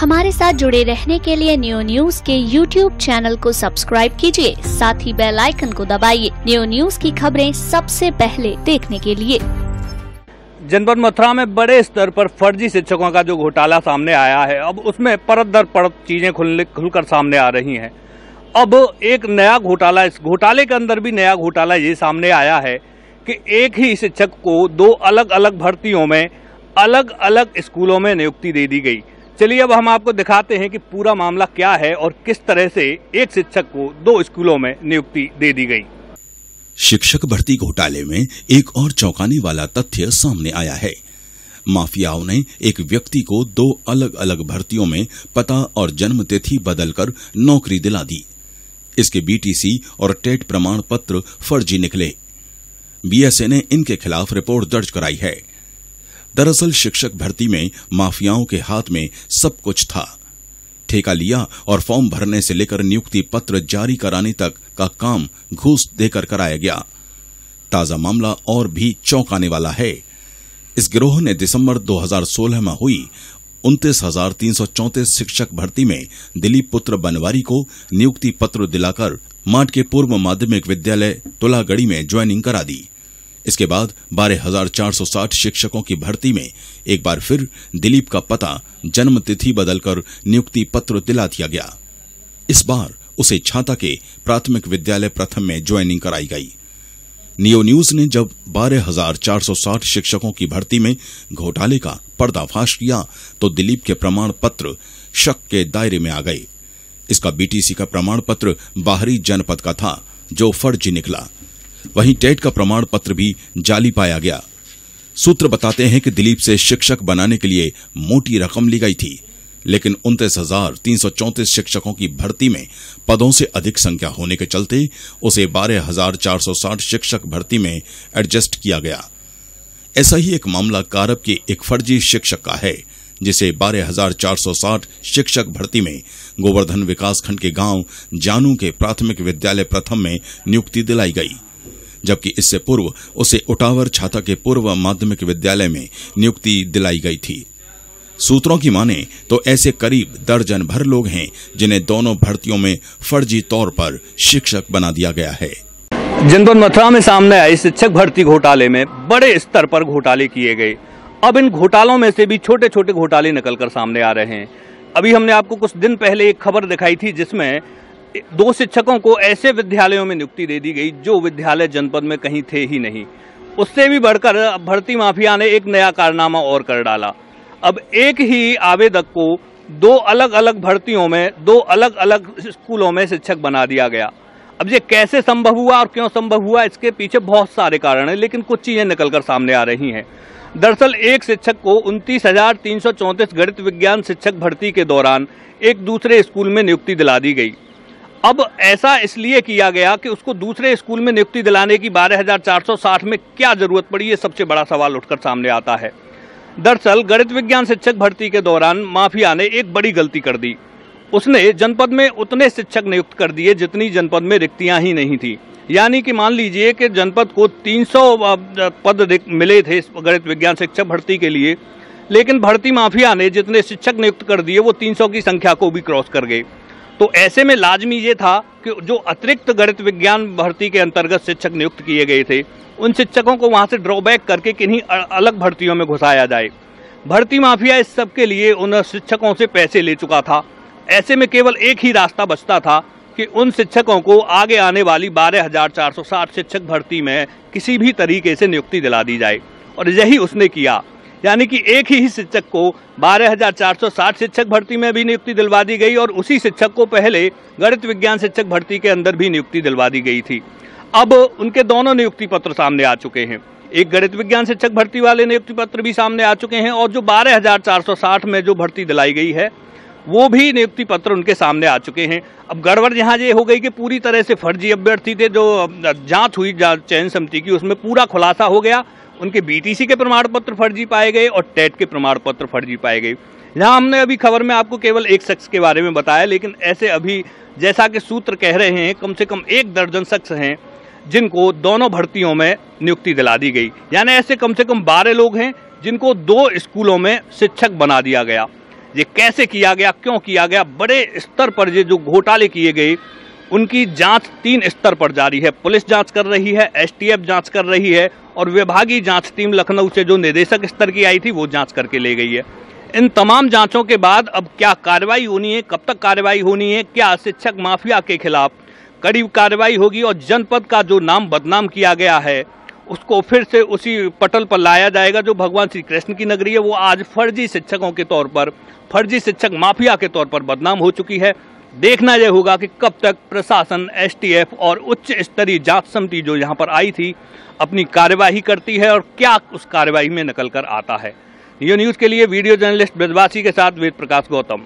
हमारे साथ जुड़े रहने के लिए न्यू न्यूज के YouTube चैनल को सब्सक्राइब कीजिए, साथ ही बेल आइकन को दबाइए न्यू न्यूज की खबरें सबसे पहले देखने के लिए। जनपद मथुरा में बड़े स्तर पर फर्जी शिक्षकों का जो घोटाला सामने आया है, अब उसमें परत दर परत चीजें खुलकर सामने आ रही हैं। अब एक नया घोटाला, इस घोटाले के अंदर भी नया घोटाला ये सामने आया है कि एक ही शिक्षक को दो अलग अलग भर्तियों में अलग अलग स्कूलों में नियुक्ति दे दी गई। चलिए अब हम आपको दिखाते हैं कि पूरा मामला क्या है और किस तरह से एक शिक्षक को दो स्कूलों में नियुक्ति दे दी गई। शिक्षक भर्ती घोटाले में एक और चौंकाने वाला तथ्य सामने आया है। माफियाओं ने एक व्यक्ति को दो अलग अलग भर्तियों में पता और जन्म तिथि बदलकर नौकरी दिला दी। इसके बीटीसी और टेट प्रमाण पत्र फर्जी निकले। बीएसए ने इनके खिलाफ रिपोर्ट दर्ज कराई है। दरअसल शिक्षक भर्ती में माफियाओं के हाथ में सब कुछ था। ठेका लिया और फॉर्म भरने से लेकर नियुक्ति पत्र जारी कराने तक का काम घूस देकर कराया गया। ताजा मामला और भी चौंकाने वाला है। इस गिरोह ने दिसंबर 2016 में हुई 29,334 शिक्षक भर्ती में दिलीप पुत्र बनवारी को नियुक्ति पत्र दिलाकर माट के पूर्व माध्यमिक विद्यालय तुलागढ़ी में ज्वाइनिंग करा दी। इसके बाद 12,460 शिक्षकों की भर्ती में एक बार फिर दिलीप का पता जन्म तिथि बदलकर नियुक्ति पत्र दिला दिया गया। इस बार उसे छाता के प्राथमिक विद्यालय प्रथम में ज्वाइनिंग कराई गई। नियो न्यूज ने जब 12,460 शिक्षकों की भर्ती में घोटाले का पर्दाफाश किया तो दिलीप के प्रमाण पत्र शक के दायरे में आ गए। इसका बीटीसी का प्रमाण पत्र बाहरी जनपद का था जो फर्जी निकला। वहीं टेट का प्रमाण पत्र भी जाली पाया गया। सूत्र बताते हैं कि दिलीप से शिक्षक बनाने के लिए मोटी रकम ली गई थी, लेकिन 29,334 शिक्षकों की भर्ती में पदों से अधिक संख्या होने के चलते उसे 12,460 शिक्षक भर्ती में एडजस्ट किया गया। ऐसा ही एक मामला कारब के एक फर्जी शिक्षक का है, जिसे 12,460 शिक्षक भर्ती में गोवर्धन विकासखंड के गांव जानू के प्राथमिक विद्यालय प्रथम में नियुक्ति दिलाई गई, जबकि इससे पूर्व उसे उटावर छाता के पूर्व माध्यमिक विद्यालय में नियुक्ति दिलाई गई थी। सूत्रों की माने तो ऐसे करीब दर्जन भर लोग हैं जिन्हें दोनों भर्तियों में फर्जी तौर पर शिक्षक बना दिया गया है। जनपद मथुरा में सामने आए शिक्षक भर्ती घोटाले में बड़े स्तर पर घोटाले किए गए। अब इन घोटालों में से भी छोटे छोटे घोटाले निकलकर सामने आ रहे हैं। अभी हमने आपको कुछ दिन पहले एक खबर दिखाई थी जिसमें दो शिक्षकों को ऐसे विद्यालयों में नियुक्ति दे दी गई जो विद्यालय जनपद में कहीं थे ही नहीं। उससे भी बढ़कर भर्ती माफिया ने एक नया कारनामा और कर डाला। अब एक ही आवेदक को दो अलग अलग भर्तियों में दो अलग अलग स्कूलों में शिक्षक बना दिया गया। अब ये कैसे संभव हुआ और क्यों संभव हुआ, इसके पीछे बहुत सारे कारण हैं, लेकिन कुछ चीजें निकलकर सामने आ रही हैं। दरअसल एक शिक्षक को 29,334 गणित विज्ञान शिक्षक भर्ती के दौरान एक दूसरे स्कूल में नियुक्ति दिला दी गई। अब ऐसा इसलिए किया गया कि उसको दूसरे स्कूल में नियुक्ति दिलाने की 12,460 में क्या जरूरत पड़ी, ये सबसे बड़ा सवाल उठकर सामने आता है। दरअसल गणित विज्ञान शिक्षक भर्ती के दौरान माफिया ने एक बड़ी गलती कर दी। उसने जनपद में उतने शिक्षक नियुक्त कर दिए जितनी जनपद में रिक्तियां ही नहीं थी। यानी कि मान लीजिए कि जनपद को 300 पद मिले थे गणित विज्ञान शिक्षक भर्ती के लिए, लेकिन भर्ती माफिया ने जितने शिक्षक नियुक्त कर दिए वो 300 की संख्या को भी क्रॉस कर गए। तो ऐसे में लाजमी ये था कि जो अतिरिक्त गणित विज्ञान भर्ती के अंतर्गत शिक्षक नियुक्त किए गए थे उन शिक्षकों को वहां से ड्रॉबैक करके किन्हीं अलग भर्तियों में घुसाया जाए। भर्ती माफिया इस सब के लिए उन शिक्षकों से पैसे ले चुका था। ऐसे में केवल एक ही रास्ता बचता था कि उन शिक्षकों को आगे आने वाली 12,460 शिक्षक भर्ती में किसी भी तरीके से नियुक्ति दिला दी जाए, और यही उसने किया। यानी कि एक ही शिक्षक को 12,460 शिक्षक भर्ती में भी नियुक्ति दिलवा दी गई और उसी शिक्षक को पहले गणित विज्ञान शिक्षक भर्ती के अंदर भी नियुक्ति दिलवा दी गई थी। अब उनके दोनों नियुक्ति पत्र सामने आ चुके हैं। एक गणित विज्ञान शिक्षक भर्ती वाले नियुक्ति पत्र भी सामने आ चुके हैं और जो 12,460 में जो भर्ती दिलाई गई है वो भी नियुक्ति पत्र उनके सामने आ चुके हैं। अब गड़बड़ यहाँ ये हो गई कि पूरी तरह से फर्जी अभ्यर्थी थे। जो जांच हुई चयन समिति की उसमें पूरा खुलासा हो गया। उनके बीटीसी के प्रमाण पत्र फर्जी पाए गए और टेट के प्रमाण पत्र फर्जी पाए गए। यहाँ हमने अभी खबर में आपको केवल एक शख्स के बारे में बताया, लेकिन ऐसे अभी जैसा कि सूत्र कह रहे हैं कम से कम 1 दर्जन शख्स हैं जिनको दोनों भर्तियों में नियुक्ति दिला दी गई। यानी ऐसे कम से कम 12 लोग हैं जिनको 2 स्कूलों में शिक्षक बना दिया गया। ये कैसे किया गया, क्यों किया गया, बड़े स्तर पर ये जो घोटाले किए गए उनकी जांच 3 स्तर पर जारी है। पुलिस जांच कर रही है, एसटीएफ जांच कर रही है और विभागीय जांच टीम लखनऊ से जो निदेशक स्तर की आई थी वो जांच करके ले गई है। इन तमाम जांचों के बाद अब क्या कार्रवाई होनी है, कब तक कार्रवाई होनी है, क्या शिक्षक माफिया के खिलाफ कड़ी कार्रवाई होगी और जनपद का जो नाम बदनाम किया गया है उसको फिर से उसी पटल पर लाया जाएगा जो भगवान श्री कृष्ण की नगरी है वो आज फर्जी शिक्षकों के तौर पर, फर्जी शिक्षक माफिया के तौर पर बदनाम हो चुकी है। देखना यह होगा कि कब तक प्रशासन, एसटीएफ और उच्च स्तरीय जांच समिति जो यहाँ पर आई थी अपनी कार्यवाही करती है और क्या उस कार्यवाही में निकल कर आता है। न्यूज़ के लिए वीडियो जर्नलिस्ट ब्रजवासी के साथ वेद प्रकाश गौतम।